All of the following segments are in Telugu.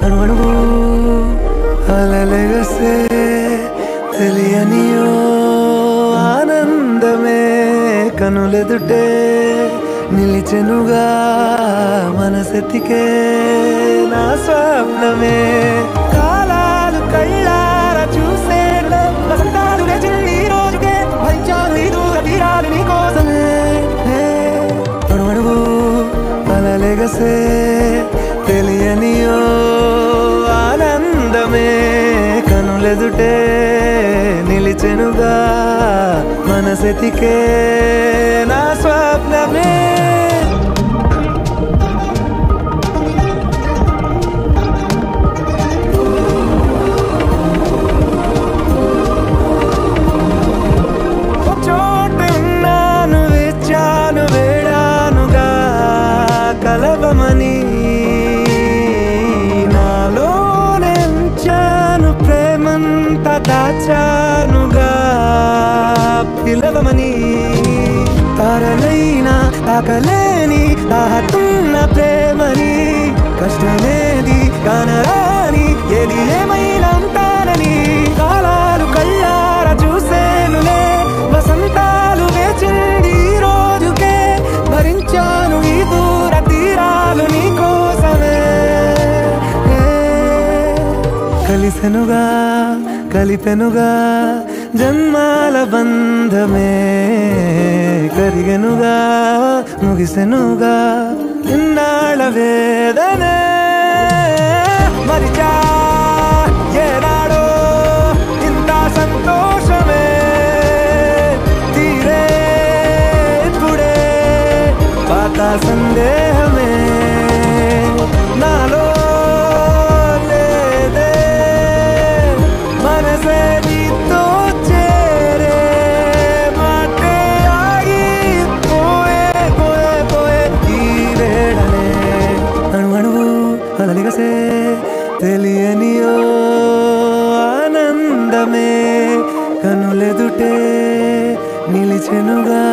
అణువణువు అలలెగసే తెలియనియో ఆనందమే కనులెదుటే నిలిచెనుగా మనసెతికే నా స్వప్నమే కాలాలు కళ్ళార చూసే వసంతాలు ఈ రోజుకే భరించాను ఈ దూర తీరాలు నీ కోసమే అణువణువు అలలెగసే తెలియనియో ఆనందమే కనులెదుటే నిలిచెనుగా మనసెతికే నా స్వప్నమే చోటు ఉన్నాను వేచాను వేడానుగా కలవమని దాచానుగా పిలవమని తారలైనా తాకలేని తాహతున్న ప్రేమని కష్టమేది కానరాని ఏది ఏమైనా ఉంటానని కాలాలు కళ్ళార చూసేనులే వసంతాలు వేచింది ఈ రోజుకే భరించాను ఈ దూర తీరాలు నీ కోసమే కలిసెనుగా కలిపెనుగా జన్మాల బంధమే కరిగెనుగా ముగిసెనుగా ఇన్నాళ్ళ వేదనే మరిచా ఏనాడో ఇంత సంతోషమే తీరే ఇప్పుడే పాత సందేహమే నాలో అలలిగసే తెలియనియో ఆనందమే కనులెదుటే నిలిచెనుగా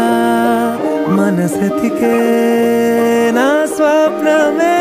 మనసెతికే నా స్వప్నమే